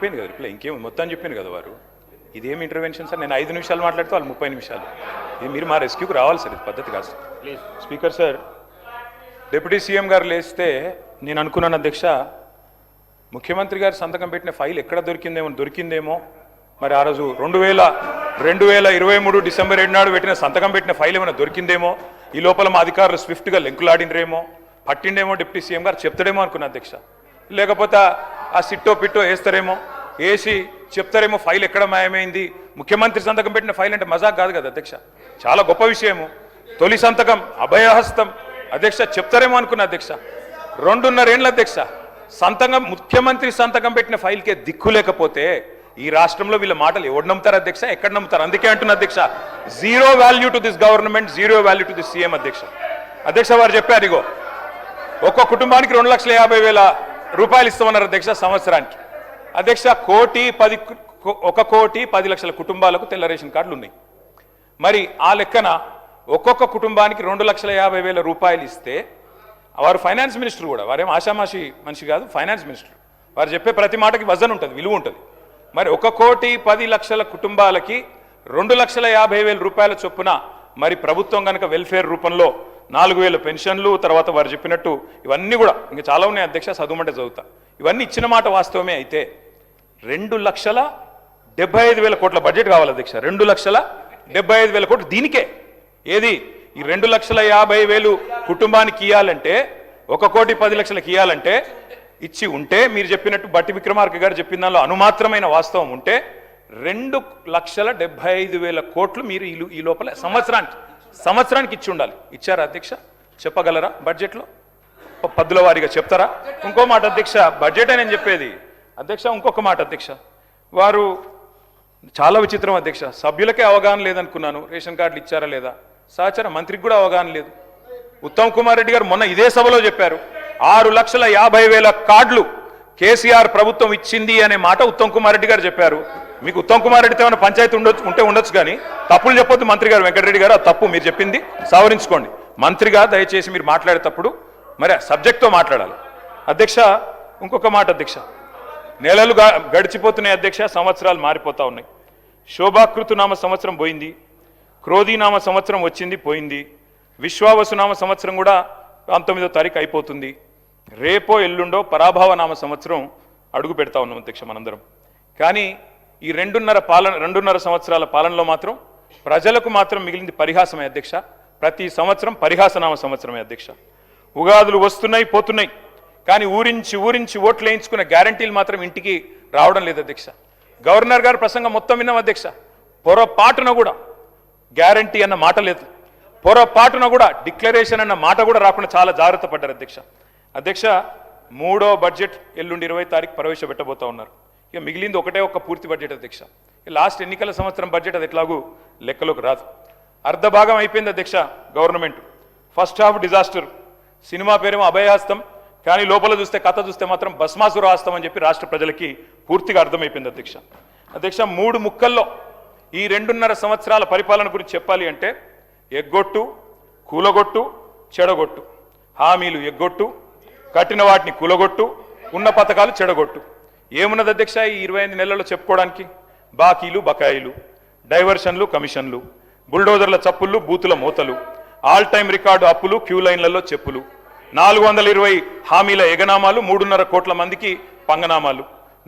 అయిపోయింది కదా రిప్లై, ఇంకేం మొత్తం చెప్పింది కదా వారు. ఇదేం ఇంటర్వెన్షన్ సార్? నేను 5 నిమిషాలు మాట్లాడితే వాళ్ళు 30 నిమిషాలు. ఇది మీరు మా రెస్క్యూకి రావాలి సార్, ఇది పద్ధతి కాదు sir. Speaker sir, deputy CM గారు లేస్తే నేను అనుకున్నాను అధ్యక్ష, ముఖ్యమంత్రి గారు సంతకం పెట్టిన ఫైల్ ఎక్కడ దొరికిందేమో మరి ఆ రోజు 2023 డిసెంబర్ 7 నాడు సంతకం పెట్టిన ఫైల్ ఏమైనా దొరికిందేమో, ఈ లోపల మా అధికారులు స్విఫ్ట్గా లింకులాడినరేమో, పట్టిండేమో డిప్యూటీ సీఎం గారు చెప్తాడేమో అనుకున్నా అధ్యక్ష. లేకపోతే ఆ సిట్టో పిట్టో వేస్తారేమో, వేసి చెప్తారేమో ఫైల్ ఎక్కడ మాయమైంది. ముఖ్యమంత్రి సంతకం పెట్టిన ఫైల్ అంటే మజాక్ కాదు కదా అధ్యక్ష, చాలా గొప్ప విషయము. తొలి సంతకం అభయహస్తం అధ్యక్ష, చెప్తారేమో అనుకున్నా అధ్యక్ష. 2.5 ఏళ్ళ అధ్యక్ష సంతకం, ముఖ్యమంత్రి సంతకం పెట్టిన ఫైల్కే దిక్కు లేకపోతే ఈ రాష్ట్రంలో వీళ్ళ మాటలు ఎవరు నమ్ముతారు అధ్యక్ష, ఎక్కడ నమ్ముతారు? అందుకే అంటున్నా అధ్యక్ష, zero value to this government, zero value to this CM అధ్యక్ష. అధ్యక్ష వారు చెప్పారు, ఇగో ఒక్కో కుటుంబానికి 2,50,000 రూపాయలు ఇస్తామన్నారు అధ్యక్ష సంవత్సరానికి. అధ్యక్ష 1,10,00,000 కుటుంబాలకు తెల్ల రేషన్ కార్డులు ఉన్నాయి. మరి ఆ లెక్కన ఒక్కొక్క కుటుంబానికి 2,50,000 రూపాయలు ఇస్తే, వారు ఫైనాన్స్ మినిస్టర్ కూడా, వారేం ఆషామాషి మనిషి కాదు, ఫైనాన్స్ మినిస్టర్. వారు చెప్పే ప్రతి మాటకి వజన్ ఉంటుంది, విలువ ఉంటుంది. మరి 1,10,00,000 కుటుంబాలకి 2,50,000 రూపాయల చొప్పున మరి ప్రభుత్వం కనుక వెల్ఫేర్ రూపంలో 4,000 పెన్షన్లు, తర్వాత వారు చెప్పినట్టు ఇవన్నీ కూడా ఇంకా చాలా ఉన్నాయి అధ్యక్ష, చదువుమంటే చదువుతా. ఇవన్నీ ఇచ్చిన మాట వాస్తవమే అయితే 2,75,000 కోట్ల బడ్జెట్ కావాలి అధ్యక్ష. 2,75,000 కోట్లు దీనికే. ఏది ఈ 2,50,000 కుటుంబానికి ఇవ్వాలంటే, 1,10,00,000 ఇవ్వాలంటే ఇచ్చి ఉంటే, మీరు చెప్పినట్టు బట్టి విక్రమార్క గారు చెప్పిన దానిలో అనుమాత్రమైన వాస్తవం ఉంటే 2,75,000 కోట్లు మీరు ఈ లోపల సంవత్సరానికి ఇచ్చి ఉండాలి. ఇచ్చారా అధ్యక్ష? చెప్పగలరా? బడ్జెట్లో పద్దుల వారీగా చెప్తారా? ఇంకో మాట అధ్యక్ష, బడ్జెటే నేను చెప్పేది అధ్యక్ష. ఇంకొక మాట అధ్యక్ష, వారు చాలా విచిత్రం అధ్యక్ష, సభ్యులకే అవగాహన లేదనుకున్నాను రేషన్ కార్డులు ఇచ్చారా లేదా. సహచర మంత్రికి కూడా అవగాహన లేదు. ఉత్తమ్ కుమార్ రెడ్డి గారు మొన్న ఇదే సభలో చెప్పారు, 6,50,000 కార్డులు కేసీఆర్ ప్రభుత్వం ఇచ్చింది అనే మాట ఉత్తమ్ కుమార్ రెడ్డి గారు చెప్పారు. మీకు ఉత్తమ్ కుమార్ రెడ్డితో ఏమైనా పంచాయతీ ఉండొచ్చు కానీ తప్పులు చెప్పొద్దు మంత్రి గారు. వెంకటరెడ్డి గారు, ఆ తప్పు మీరు చెప్పింది సవరించుకోండి. మంత్రిగా దయచేసి మీరు మాట్లాడేటప్పుడు మరి సబ్జెక్ట్తో మాట్లాడాలి అధ్యక్ష. ఇంకొక మాట అధ్యక్ష, నెలలు గడిచిపోతున్నాయి అధ్యక్ష, సంవత్సరాలు మారిపోతా ఉన్నాయి. శోభాకృతునామ సంవత్సరం పోయింది, క్రోధీనామ సంవత్సరం వచ్చింది పోయింది, విశ్వావసునామ సంవత్సరం కూడా 19వ తారీఖు అయిపోతుంది. రేపో ఎల్లుండో పరాభవనామ సంవత్సరం అడుగు పెడతా ఉన్నాం అధ్యక్ష మనందరం. కానీ ఈ 2.5 సంవత్సరాల పాలనలో మాత్రం ప్రజలకు మాత్రం మిగిలింది పరిహాసమే అధ్యక్ష. ప్రతి సంవత్సరం పరిహాసనామ సంవత్సరమే అధ్యక్ష. ఉగాదులు వస్తున్నాయి పోతున్నాయి, కానీ ఊరించి ఓట్లు వేయించుకున్న గ్యారంటీలు మాత్రం ఇంటికి రావడం లేదు అధ్యక్ష. గవర్నర్ గారు ప్రసంగం మొత్తం విన్నాం అధ్యక్ష, పొరపాటున కూడా గ్యారంటీ అన్న మాట లేదు, పొరపాటున కూడా డిక్లరేషన్ అన్న మాట కూడా రాకుండా చాలా జాగ్రత్త పడ్డారు అధ్యక్ష. అధ్యక్ష 3వ బడ్జెట్ ఎల్లుండి 20వ తారీఖు ప్రవేశపెట్టబోతా ఉన్నారు. ఇక మిగిలింది ఒక్క పూర్తి బడ్జెట్ అధ్యక్ష. లాస్ట్ ఎన్నికల సంవత్సరం బడ్జెట్ అది ఎట్లాగూ లెక్కలోకి రాదు. అర్ధ భాగం అయిపోయింది అధ్యక్ష government. First half disaster, cinema పేరేమో అభయహస్తం, కానీ లోపల చూస్తే కథ చూస్తే మాత్రం భస్మాసుర హస్తం అని చెప్పి రాష్ట్ర ప్రజలకి పూర్తిగా అర్థమైపోయింది అధ్యక్ష. అధ్యక్ష 3 ముక్కల్లో ఈ 2.5 సంవత్సరాల పరిపాలన గురించి చెప్పాలి అంటే, ఎగ్గొట్టు, కూలగొట్టు, చెడగొట్టు. హామీలు ఎగ్గొట్టు, కట్టిన వాటిని కూలగొట్టు, ఉన్న పథకాలు చెడగొట్టు. ఏమున్నది అధ్యక్ష ఈ 25 నెలల్లో చెప్పుకోవడానికి? బాకీలు బకాయిలు, డైవర్షన్లు కమిషన్లు, బుల్డోజర్ల చప్పుళ్ళు, బూతుల మూతలు, ఆల్ టైమ్ రికార్డు అప్పులు, క్యూ లైన్లలో చెప్పులు, 420 హామీల ఎగనామాలు, 3.5 కోట్ల మందికి పంగనామాలు,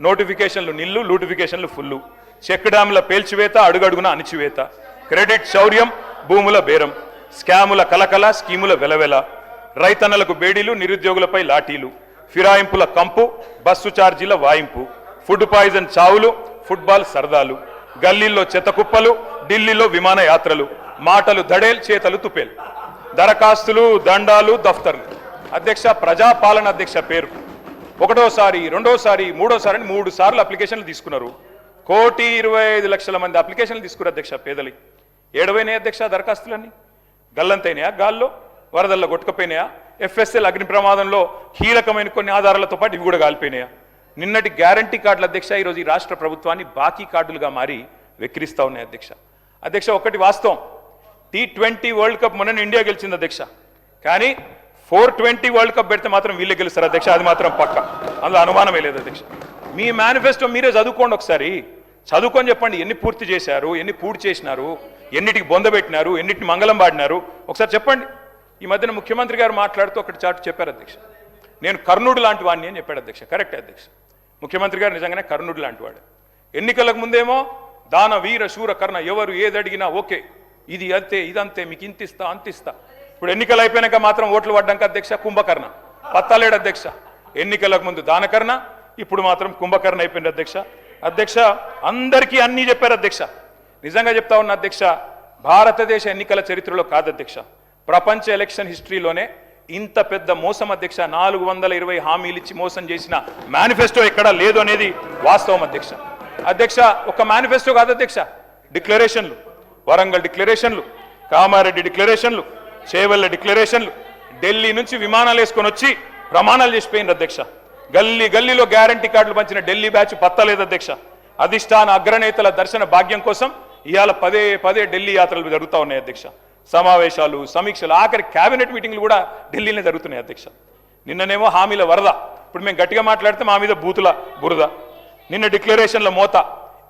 నోటిఫికేషన్లు నిల్లు, లూటిఫికేషన్లు ఫుల్లు, చెక్ డ్యాముల పేల్చివేత, అడుగడుగున అణిచివేత, క్రెడిట్ శౌర్యం, భూముల బేరం, స్కాముల కలకల, స్కీముల వెలవెల, రైతన్నలకు బేడీలు, నిరుద్యోగులపై లాఠీలు, ఫిరాయింపుల కంపు, బస్సు ఛార్జీల వాయింపు, ఫుడ్ పాయిజన్ చావులు, ఫుట్బాల్ సరదాలు, గల్లీల్లో చెత్త కుప్పలు, ఢిల్లీలో విమానయాత్రలు, మాటలు దడేల్, చేతలు తుపేల్, దరఖాస్తులు, దండాలు, దఫ్తర్లు. అధ్యక్ష ప్రజాపాలన అధ్యక్ష పేరు. 1వసారి 2వసారి 3వసారి అని 3 సార్లు అప్లికేషన్లు తీసుకున్నారు. 1,25,00,000 మంది అప్లికేషన్లు తీసుకున్నారు అధ్యక్ష. పేదలి ఏడవైనాయి అధ్యక్ష దరఖాస్తులన్నీ, గల్లంతైనాయా, గాల్లో వరదల్లో కొట్టుకపోయినాయా, FSL అగ్ని ప్రమాదంలో కీలకమైన కొన్ని ఆధారాలతో పాటు ఇవి కూడా కాలిపోయినాయా. నిన్నటి గ్యారంటీ కార్డుల అధ్యక్ష ఈరోజు ఈ రాష్ట్ర ప్రభుత్వాన్ని బాకీ కార్డులుగా మారి వెక్కిరిస్తా ఉన్నాయి అధ్యక్ష. అధ్యక్ష ఒకటి వాస్తవం, T20 వరల్డ్ కప్ మొన్న ఇండియా గెలిచింది అధ్యక్ష, కానీ 420 వరల్డ్ కప్ పెడితే మాత్రం వీళ్ళే గెలుస్తారు అధ్యక్ష, అది మాత్రం పక్క, అందులో అనుమానమే లేదు అధ్యక్ష. మీ మేనిఫెస్టో మీరే చదువుకోండి ఒకసారి, చదువుకొని చెప్పండి ఎన్ని పూర్తి చేశారు, ఎన్ని పూర్తి చేసినారు, ఎన్నిటికి బొందబెట్టినారు, ఎన్నిటిని మంగళం పాడినారు ఒకసారి చెప్పండి. ఈ మధ్యన ముఖ్యమంత్రి గారు మాట్లాడుతూ ఒకటి చాటు చెప్పారు అధ్యక్ష, నేను కర్ణుడు లాంటి వాడిని అని చెప్పాడు అధ్యక్ష. కరెక్టే అధ్యక్ష, ముఖ్యమంత్రి గారు నిజంగానే కర్ణుడు లాంటి వాడు. ఎన్నికలకు ముందేమో దాన వీర శూర కర్ణ ఎవరు ఏది అడిగినా ఓకే, ఇది అంతే ఇదంతే మీకు ఇంతిస్తా అంతిస్తా. ఇప్పుడు ఎన్నికలు అయిపోయినాక మాత్రం ఓట్లు పడ్డాక అధ్యక్ష కుంభకర్ణ పత్తాలేడు అధ్యక్ష. ఎన్నికలకు ముందు దానకర్ణ, ఇప్పుడు మాత్రం కుంభకర్ణ అయిపోయింది అధ్యక్ష. అధ్యక్ష అందరికీ అన్నీ చెప్పారు అధ్యక్ష. నిజంగా చెప్తా ఉన్న అధ్యక్ష, భారతదేశ ఎన్నికల చరిత్రలో కాదు అధ్యక్ష, ప్రపంచ ఎలక్షన్ హిస్టరీలోనే ఇంత పెద్ద మోసం అధ్యక్ష, 420 హామీలు ఇచ్చి మోసం చేసిన మేనిఫెస్టో ఎక్కడా లేదు అనేది వాస్తవం అధ్యక్ష. అధ్యక్ష ఒక మేనిఫెస్టో కాదు అధ్యక్ష, డిక్లరేషన్లు, వరంగల్ డిక్లరేషన్లు, కామారెడ్డి డిక్లరేషన్లు, చేవెళ్ళ డిక్లరేషన్లు, ఢిల్లీ నుంచి విమానాలు వేసుకొని వచ్చి ప్రమాణాలు చేసిపోయింది అధ్యక్ష. గల్లీ గల్లీలో గ్యారంటీ కార్డులు పంచిన ఢిల్లీ బ్యాచ్ పత్తలేదు అధ్యక్ష. అధిష్టాన అగ్రనేతల దర్శన భాగ్యం కోసం ఇవాళ పదే ఢిల్లీ యాత్రలు జరుగుతూ ఉన్నాయి అధ్యక్ష. సమావేశాలు, సమీక్షలు, ఆఖరి కేబినెట్ మీటింగ్లు కూడా ఢిల్లీనే జరుగుతున్నాయి అధ్యక్ష. నిన్ననేమో హామీల వరద, ఇప్పుడు మేము గట్టిగా మాట్లాడితే మా మీద బూతుల బురద. నిన్న డిక్లరేషన్ల మోత,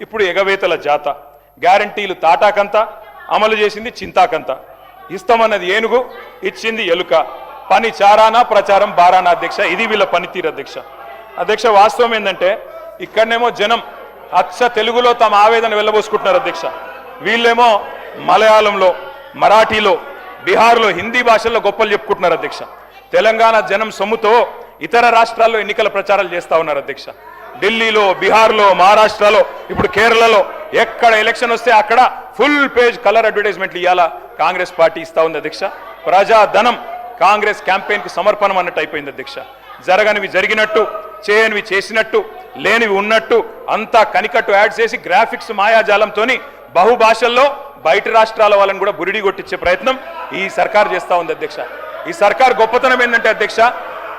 ఇప్పుడు ఎగవేతల జాత. గ్యారంటీలు తాటాకంత, అమలు చేసింది చింతాకంత. ఇస్తామన్నది ఏనుగు, ఇచ్చింది ఎలుక. పని చారానా ప్రచారం బారానా అధ్యక్ష. ఇది వీళ్ళ పనితీరు అధ్యక్ష. అధ్యక్ష వాస్తవం ఏంటంటే ఇక్కడనేమో జనం అచ్చ తెలుగులో తమ ఆవేదన వెళ్ళబోసుకుంటున్నారు అధ్యక్ష. వీళ్ళేమో మలయాళంలో, మరాఠీలో, బీహార్లో, హిందీ భాషల్లో గొప్పలు చెప్పుకుంటున్నారు అధ్యక్ష. తెలంగాణ జనం సొమ్ముతో ఇతర రాష్ట్రాల్లో ఎన్నికల ప్రచారాలు చేస్తా ఉన్నారు అధ్యక్ష. ఢిల్లీలో, బీహార్లో, మహారాష్ట్రలో, ఇప్పుడు కేరళలో ఎక్కడ ఎలక్షన్ వస్తే అక్కడ ఫుల్ పేజ్ కలర్ అడ్వర్టైజ్మెంట్లు ఇవాళ కాంగ్రెస్ పార్టీ ఇస్తా ఉంది అధ్యక్ష. ప్రజాధనం కాంగ్రెస్ క్యాంపెయిన్ కు సమర్పణం అన్నట్టు అయిపోయింది అధ్యక్ష. జరగనివి జరిగినట్టు, చేయనివి చేసినట్టు, లేనివి ఉన్నట్టు అంతా కనికట్టు యాడ్ చేసి గ్రాఫిక్స్ మాయాజాలంతో బహుభాషల్లో బయట రాష్ట్రాల వాళ్ళని కూడా బురిడి కొట్టించే ప్రయత్నం ఈ సర్కార్ చేస్తా ఉంది అధ్యక్ష. ఈ సర్కార్ గొప్పతనం ఏంటంటే అధ్యక్ష,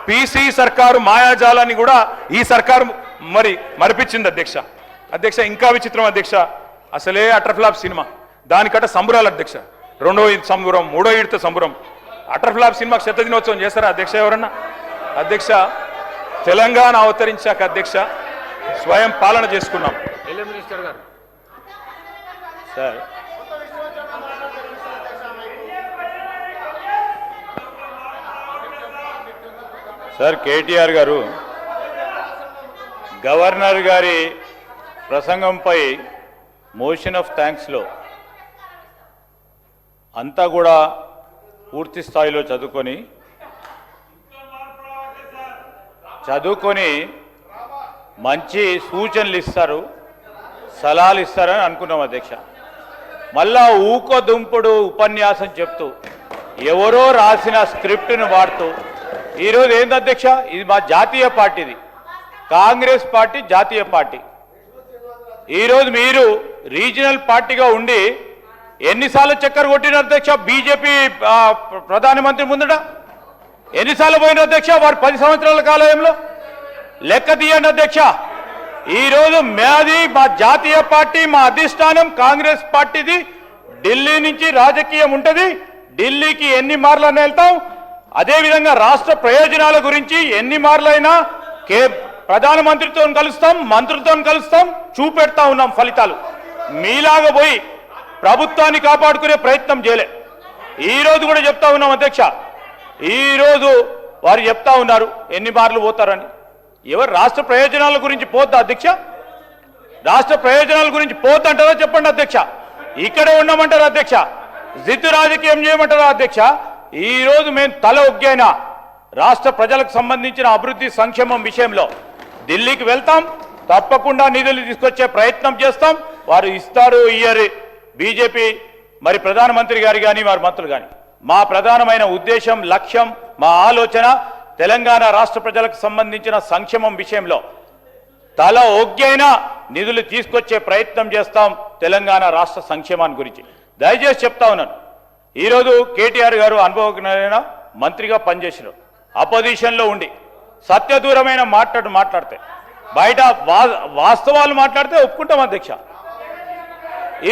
పీసీ సర్కారు మాయాజాలాన్ని కూడా ఈ సర్కారు మరిపించింది అధ్యక్ష. అధ్యక్ష ఇంకా విచిత్రం అధ్యక్ష, అసలే అటర్ఫ్లాప్ సినిమా, దానికట సంబురాలు అధ్యక్ష. 2వ ఈద్ సంబురం, 3వ ఈడ్తో సంబురం. అటర్ఫ్లాప్ సినిమాకి 100వ దినోత్సవం చేస్తారా అధ్యక్ష ఎవరన్నా? అధ్యక్ష తెలంగాణ అవతరించాక అధ్యక్ష స్వయం పాలన చేసుకున్నాం. మినిస్టర్ గారు సార్, సార్ కేటీఆర్ గారు గవర్నర్ గారి ప్రసంగంపై మోషన్ ఆఫ్ థ్యాంక్స్లో అంతా కూడా పూర్తి స్థాయిలో చదువుకొని మంచి సూచనలు ఇస్తారు, సలహాలు ఇస్తారని అనుకున్నాం అధ్యక్ష. మళ్ళా ఊకోదుంపుడు ఉపన్యాసం చెప్తూ ఎవరో రాసిన స్క్రిప్ట్ను వాడుతూ ఈరోజు ఏంది అధ్యక్ష, ఇది మా జాతీయ పార్టీది, కాంగ్రెస్ పార్టీ జాతీయ పార్టీ. ఈరోజు మీరు రీజనల్ పార్టీగా ఉండి ఎన్నిసార్లు చక్కర్ కొట్టిన అధ్యక్ష బీజేపీ ప్రధానమంత్రి ముందట? ఎన్నిసార్లు పోయిన అధ్యక్ష వారు 10 సంవత్సరాల కాలంలో? లెక్క తీయండి అధ్యక్ష. ఈరోజు మాది మా జాతీయ పార్టీ, మా అధిష్టానం కాంగ్రెస్ పార్టీది. ఢిల్లీ నుంచి రాజకీయం ఉంటుంది, ఢిల్లీకి ఎన్ని మార్లైనా వెళ్తాం. అదేవిధంగా రాష్ట్ర ప్రయోజనాల గురించి ఎన్ని మార్లైనా ప్రధానమంత్రితో కలుస్తాం, మంత్రులతో కలుస్తాం, చూపెడతా ఉన్నాం ఫలితాలు. మీలాగా పోయి ప్రభుత్వాన్ని కాపాడుకునే ప్రయత్నం చేయలే. ఈరోజు కూడా చెప్తా ఉన్నాం అధ్యక్ష, ఈరోజు వారు చెప్తా ఉన్నారు ఎన్ని మార్లు పోతారని. ఎవరు రాష్ట్ర ప్రయోజనాల గురించి పోద్దా అధ్యక్ష? రాష్ట్ర ప్రయోజనాల గురించి పోద్దంటారా చెప్పండి అధ్యక్ష. ఇక్కడే ఉండమంటారా అధ్యక్ష? జిత్తు రాజకీయం చేయమంటారా అధ్యక్ష? ఈరోజు మేము తల ఒగ్గైనా రాష్ట్ర ప్రజలకు సంబంధించిన అభివృద్ధి సంక్షేమం విషయంలో ఢిల్లీకి వెళ్తాం, తప్పకుండా నిధులు తీసుకొచ్చే ప్రయత్నం చేస్తాం. వారు ఇస్తారు ఇయ్యరు, బీజేపీ ప్రధానమంత్రి గారు కానీ వారి మంత్రులు కానీ. మా ప్రధానమైన ఉద్దేశం, లక్ష్యం, మా ఆలోచన తెలంగాణ రాష్ట్ర ప్రజలకు సంబంధించిన సంక్షేమం విషయంలో తల ఒగ్గైనా నిధులు తీసుకొచ్చే ప్రయత్నం చేస్తాం తెలంగాణ రాష్ట్ర సంక్షేమాన్ని గురించి. దయచేసి చెప్తా ఉన్నాను, ఈరోజు కేటీఆర్ గారు అనుభవజ్ఞులైన మంత్రిగా పనిచేసినారు. అపోజిషన్లో ఉండి సత్యదూరమైన మాట్లాడితే బయట వాస్తవాలు మాట్లాడితే ఒప్పుకుంటాం అధ్యక్ష.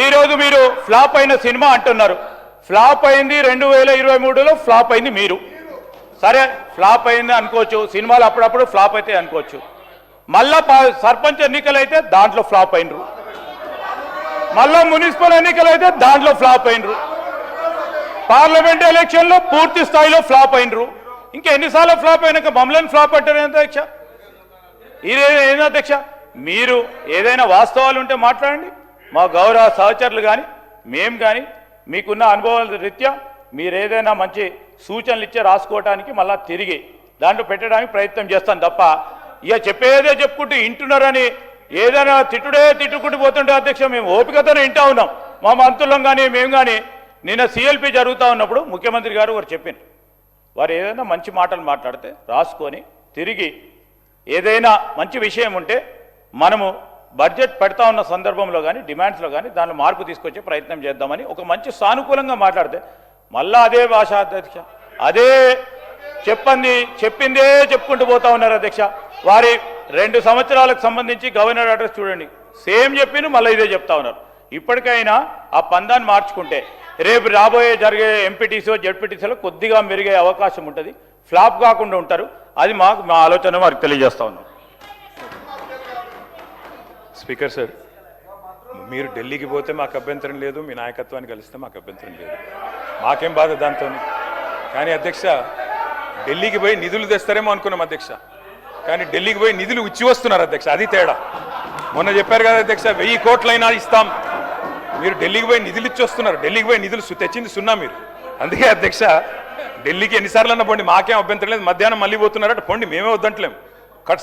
ఈరోజు మీరు ఫ్లాప్ అయిన సినిమా అంటున్నారు. ఫ్లాప్ అయింది 2023లో, ఫ్లాప్ అయింది మీరు. సరే ఫ్లాప్ అయింది అనుకోవచ్చు, సినిమాలు అప్పుడప్పుడు ఫ్లాప్ అయితే అనుకోవచ్చు. మళ్ళా సర్పంచ్ ఎన్నికలు అయితే దాంట్లో ఫ్లాప్ అయినరు, మళ్ళా మున్సిపల్ ఎన్నికలు అయితే దాంట్లో ఫ్లాప్ అయినరు, పార్లమెంట్ ఎలక్షన్లో పూర్తి స్థాయిలో ఫ్లాప్ అయినరు. ఇంకా ఎన్నిసార్లు ఫ్లాప్ అయినాక మమ్మల్ని ఫ్లాప్ అంటారు అధ్యక్ష? ఏంది అధ్యక్ష? మీరు ఏదైనా వాస్తవాలు ఉంటే మాట్లాడండి. మా గౌరవ సహచరులు కానీ మేము కానీ మీకున్న అనుభవాల రీత్యా మీరు ఏదైనా మంచి సూచనలు ఇచ్చే రాసుకోవడానికి మళ్ళా తిరిగి దాంట్లో పెట్టడానికి ప్రయత్నం చేస్తాను తప్ప ఇక చెప్పేదే చెప్పుకుంటూ వింటున్నారని ఏదైనా తిట్టుకుంటూ పోతుంటే అధ్యక్ష మేము ఓపికతోనే వింటా ఉన్నాం. మా మంత్రులం కానీ మేము కానీ నిన్న సిఎల్పి జరుగుతూ ఉన్నప్పుడు ముఖ్యమంత్రి గారు వారు చెప్పారు, వారు ఏదైనా మంచి మాటలు మాట్లాడితే రాసుకొని తిరిగి ఏదైనా మంచి విషయం ఉంటే మనము బడ్జెట్ పెడతా ఉన్న సందర్భంలో కానీ డిమాండ్స్లో కానీ దానిలో మార్పు తీసుకొచ్చే ప్రయత్నం చేద్దామని ఒక మంచి సానుకూలంగా మాట్లాడితే మళ్ళా అదే భాష అధ్యక్ష, అదే చెప్పిందే చెప్పుకుంటూ పోతా ఉన్నారు అధ్యక్ష. వారి 2 సంవత్సరాలకు సంబంధించి గవర్నర్ అడ్రస్ చూడండి, సేమ్ చెప్పిన మళ్ళీ ఇదే చెప్తా ఉన్నారు. ఇప్పటికైనా ఆ పందాన్ని మార్చుకుంటే రేపు రాబోయే జరిగే ఎంపీటీసీ జెడ్పీటీసీలో కొద్దిగా మెరుగే అవకాశం ఉంటుంది, ఫ్లాప్ కాకుండా ఉంటారు. అది మా ఆలోచన వారికి తెలియజేస్తా ఉన్నాం. స్పీకర్ సార్, మీరు ఢిల్లీకి పోతే మాకు అభ్యంతరం లేదు, మీ నాయకత్వాన్ని కలిస్తే మాకు అభ్యంతరం లేదు, మాకేం బాధ దాంతో. కానీ అధ్యక్ష, ఢిల్లీకి పోయి నిధులు తెస్తారేమో అనుకున్నాం అధ్యక్ష, కానీ ఢిల్లీకి పోయి నిధులు ఇచ్చి వస్తున్నారు అధ్యక్ష, అది తేడా. మొన్న చెప్పారు కదా అధ్యక్ష, 1000 కోట్లైనా ఇస్తాం, మీరు ఢిల్లీకి పోయి నిధులు ఇచ్చి వస్తున్నారు. ఢిల్లీకి పోయి నిధులు తెచ్చింది సున్నా మీరు. అందుకే అధ్యక్ష, ఢిల్లీకి ఎన్నిసార్లు అన్న పోండి, మాకేం అభ్యంతరం లేదు. మధ్యాహ్నం మళ్ళీ పోతున్నారట, పోండి, మేమే వద్దంటలేము.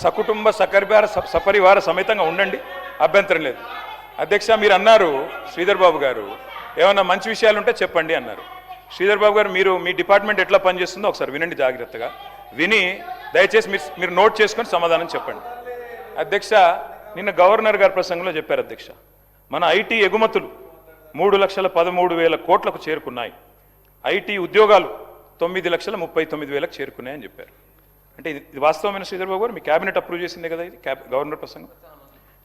సకుటుంబ సపరివార సమేతంగా ఉండండి, అభ్యంతరం లేదు. అధ్యక్ష, మీరు అన్నారు శ్రీధర్ బాబు గారు ఏమన్నా మంచి విషయాలు ఉంటే చెప్పండి అన్నారు. శ్రీధర్ బాబు గారు, మీరు మీ డిపార్ట్మెంట్ ఎట్లా పనిచేస్తుందో ఒకసారి వినండి జాగ్రత్తగా. విని దయచేసి మీరు నోట్ చేసుకొని సమాధానం చెప్పండి. అధ్యక్ష, నిన్న గవర్నర్ గారి ప్రసంగంలో చెప్పారు అధ్యక్ష, మన ఐటీ ఎగుమతులు 3,13,000 కోట్లకు చేరుకున్నాయి, ఐటీ ఉద్యోగాలు 9,39,000 చేరుకున్నాయని చెప్పారు. అంటే ఇది వాస్తవమైన శ్రీధర్ బాబు గారు? మీ క్యాబినెట్ అప్రూవ్ చేసిందే కదా ఇది, గవర్నర్ ప్రసంగం.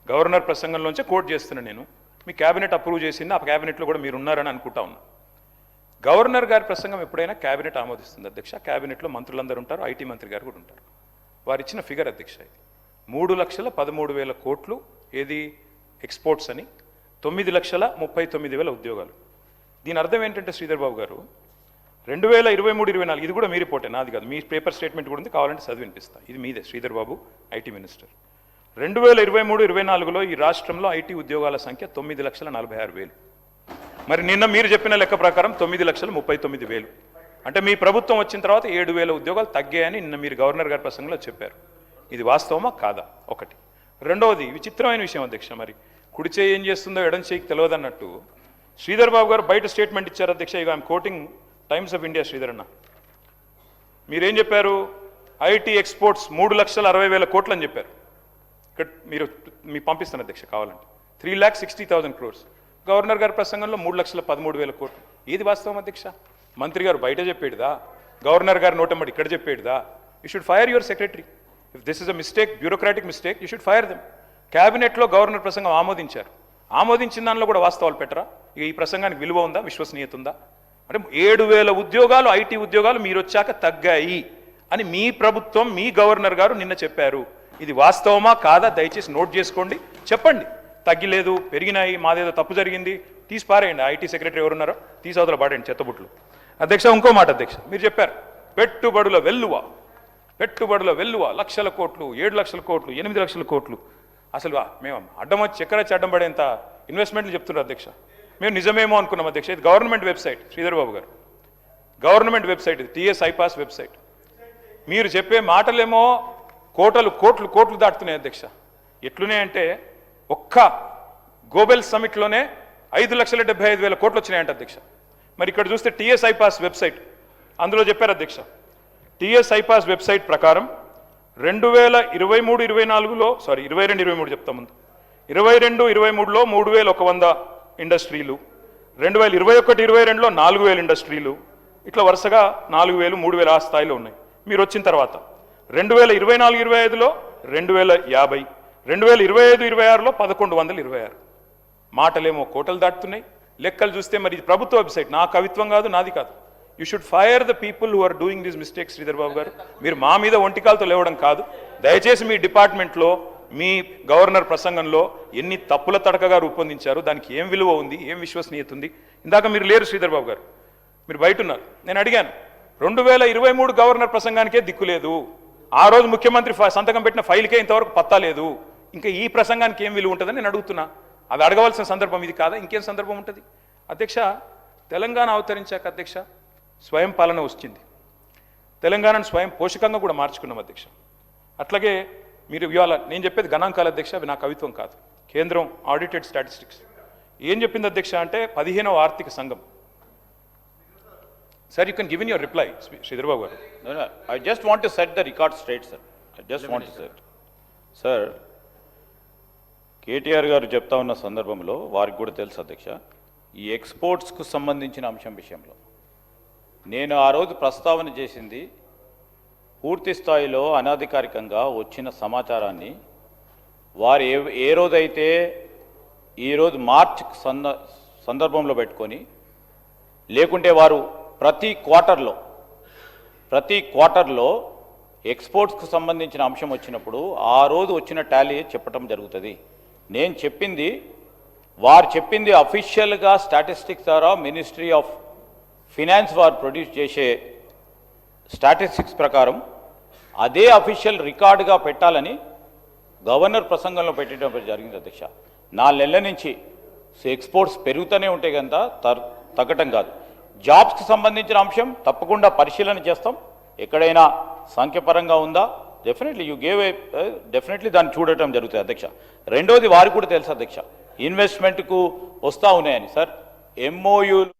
గవర్నర్ ప్రసంగంలోంచే కోట్ చేస్తున్నాను నేను. మీ క్యాబినెట్ అప్రూవ్ చేసింది, ఆ క్యాబినెట్లో కూడా మీరు ఉన్నారని అనుకుంటా ఉన్నా. గవర్నర్ గారి ప్రసంగం ఎప్పుడైనా క్యాబినెట్ ఆమోదిస్తుంది అధ్యక్ష. క్యాబినెట్లో మంత్రులందరూ ఉంటారు, ఐటీ మంత్రి గారు కూడా ఉంటారు. వారు ఇచ్చిన ఫిగర్ అధ్యక్ష ఇది 3,13,000 కోట్లు ఏది ఎక్స్పోర్ట్స్ అని, 9,39,000 ఉద్యోగాలు. దీని అర్థం ఏంటంటే శ్రీధర్ బాబు గారు, 2023-24 ఇది కూడా మీ రిపోర్టే, నాది కాదు, మీ పేపర్ స్టేట్మెంట్ కూడా ఉంది, కావాలంటే చదివి వినిపిస్తా. ఇది మీదే శ్రీధర్ బాబు, ఐటీ మినిస్టర్. 2023-24లో ఈ రాష్ట్రంలో ఐటీ ఉద్యోగాల సంఖ్య 9,46,000. మరి నిన్న మీరు చెప్పిన లెక్క ప్రకారం 9,39,000. అంటే మీ ప్రభుత్వం వచ్చిన తర్వాత 7,000 ఉద్యోగాలు తగ్గాయని నిన్న మీరు గవర్నర్ గారి ప్రసంగంలో చెప్పారు. ఇది వాస్తవమా కాదా? ఒకటి. రెండవది విచిత్రమైన విషయం అధ్యక్ష, మరి కుడి చేయి ఏం చేస్తుందో ఎడం చేయికి తెలియదన్నట్టు శ్రీధర్ బాబు గారు బయట స్టేట్మెంట్ ఇచ్చారు అధ్యక్ష. ఇక I'm quoting times of India. Sridhar అన్న, మీరేం చెప్పారు? ఐటీ ఎక్స్పోర్ట్స్ 3,60,000 కోట్లు అని చెప్పారు. ఇక్కడ మీకు పంపిస్తాను అధ్యక్ష కావాలంటే. 3,60,000 crores. గవర్నర్ గారి ప్రసంగంలో 3,13,000 కోట్లు. ఏది వాస్తవం అధ్యక్ష? మంత్రి గారు బయట చెప్పేడుదా, గవర్నర్ గారు నోటమ్మడి ఇక్కడ చెప్పేడుదా? You should fire your secretary. If this is a mistake, bureaucratic mistake, you should fire them. క్యాబినెట్లో గవర్నర్ ప్రసంగం ఆమోదించారు, ఆమోదించిన దానిలో కూడా వాస్తవాలు పెట్టరా? ఇక ఈ ప్రసంగానికి విలువ ఉందా, విశ్వసనీయత ఉందా? అంటే 7,000 ఉద్యోగాలు, ఐటీ ఉద్యోగాలు మీరు వచ్చాక తగ్గాయి అని మీ ప్రభుత్వం, మీ గవర్నర్ గారు నిన్న చెప్పారు. ఇది వాస్తవమా కాదా? దయచేసి నోట్ చేసుకోండి, చెప్పండి. తగ్గిలేదు, పెరిగినాయి, మాదేదో తప్పు జరిగింది, తీసి పారేయండి. ఐటీ సెక్రటరీ ఎవరున్నారో తీసి అవతల పాడండి చెత్తబుట్లు. అధ్యక్ష, ఇంకో మాట అధ్యక్ష, మీరు చెప్పారు పెట్టుబడుల వెల్లువ 1,00,000 కోట్లు, 7,00,000 కోట్లు, 8,00,000 కోట్లు. అసలు మేము అడ్డం వచ్చి చక్కెర అడ్డం పడేంత ఇన్వెస్ట్మెంట్లు చెప్తున్నారు అధ్యక్ష. మేము నిజమేమో అనుకున్నాం అధ్యక్ష. ఇది గవర్నమెంట్ వెబ్సైట్ శ్రీధర్ బాబు గారు, గవర్నమెంట్ వెబ్సైట్ ఇది, టీఎస్ ఐపాస్ వెబ్సైట్. మీరు చెప్పే మాటలేమో కోట్లు దాటుతున్నాయి అధ్యక్ష. ఎట్లున్నాయంటే ఒక్క గోబెల్ సమిట్లోనే 5,75,000 కోట్లు వచ్చినాయంట అధ్యక్ష. మరి ఇక్కడ చూస్తే టీఎస్ ఐపాస్ వెబ్సైట్, అందులో చెప్పారు అధ్యక్ష, టీఎస్ ఐపాస్ వెబ్సైట్ ప్రకారం 2023-24లో 22-23 చెప్తా ముందు, 22-23లో 3,100 ఇండస్ట్రీలు, 2021-22లో 4,000 ఇండస్ట్రీలు, ఇట్లా వరుసగా 4,000, 3,000 ఆ స్థాయిలో ఉన్నాయి. మీరు వచ్చిన తర్వాత 2024-25లో 2,050, 2025-26లో 1,126. మాటలేమో కోటలు దాటుతున్నాయి, లెక్కలు చూస్తే మరి ఇది ప్రభుత్వ వెబ్సైట్, నా కవిత్వం కాదు, నాది కాదు. You should fire the people who are doing this mistakes. Sridhar Babu గారు, మీరు మా మీద ఒంటికాలతో లేవడం కాదు. దయచేసి మీ డిపార్ట్మెంట్లో మీ గవర్నర్ ప్రసంగంలో ఎన్ని తప్పుల తడకగా రూపొందించారు, దానికి ఏం విలువ ఉంది, ఏం విశ్వసనీయత ఉంది. ఇందాక మీరు లేరు శ్రీధర్ బాబు గారు, మీరు బయట ఉన్నారు. నేను అడిగాను 2023 గవర్నర్ ప్రసంగానికే దిక్కు లేదు, ఆ రోజు ముఖ్యమంత్రి సంతకం పెట్టిన ఫైల్కే ఇంతవరకు పత్తా లేదు, ఇంకా ఈ ప్రసంగానికి ఏం విలువ ఉంటుందని నేను అడుగుతున్నా. అది అడగవలసిన సందర్భం ఇది కాదా? ఇంకేం సందర్భం ఉంటుంది? అధ్యక్ష, తెలంగాణ అవతరించాక అధ్యక్ష స్వయం పాలన వచ్చింది, తెలంగాణను స్వయం పోషకంగా కూడా మార్చుకున్నాం అధ్యక్ష. అట్లాగే మీరు ఇవాళ నేను చెప్పేది గణాంకాల అధ్యక్ష, అవి నా కవిత్వం కాదు. కేంద్రం ఆడిటెడ్ స్టాటిస్టిక్స్ ఏం చెప్పింది అధ్యక్ష అంటే 15వ ఆర్థిక సంఘం. Sir you can give in your reply Sridhar Babu గారు. I just want to set the record straight sir. I just want to set sir. KTR గారు చెప్తా ఉన్న సందర్భంలో వారికి కూడా తెలుసు అధ్యక్ష, ఈ ఎక్స్పోర్ట్స్కు సంబంధించిన అంశం విషయంలో నేను ఆ రోజు ప్రస్తావన చేసింది పూర్తి స్థాయిలో అనధికారికంగా వచ్చిన సమాచారాన్ని వారు ఏ రోజైతే ఈరోజు మార్చ్ సందర్భంలో పెట్టుకొని, లేకుంటే వారు ప్రతి క్వార్టర్లో ఎక్స్పోర్ట్స్కు సంబంధించిన అంశం వచ్చినప్పుడు ఆ రోజు వచ్చిన టాలీ చెప్పడం జరుగుతుంది. నేను చెప్పింది, వారు చెప్పింది అఫీషియల్గా స్టాటిస్టిక్స్ ద్వారా మినిస్ట్రీ ఆఫ్ ఫినాన్స్ వారు ప్రొడ్యూస్ చేసే స్టాటిస్టిక్స్ ప్రకారం అదే అఫీషియల్ రికార్డుగా పెట్టాలని గవర్నర్ ప్రసంగంలో పెట్టడం జరిగింది అధ్యక్ష. 4 నెలల నుంచి ఎక్స్పోర్ట్స్ పెరుగుతూనే ఉంటే కనుక తగ్గటం కాదు. జాబ్స్కి సంబంధించిన అంశం తప్పకుండా పరిశీలన చేస్తాం. ఎక్కడైనా సంఖ్యపరంగా ఉందా, డెఫినెట్లీ దాన్ని చూడటం జరుగుతుంది అధ్యక్ష. రెండోది వారికి కూడా తెలుసు అధ్యక్ష, ఇన్వెస్ట్మెంట్కు వస్తూ ఉన్నాయని సార్. ఎంఓయూలు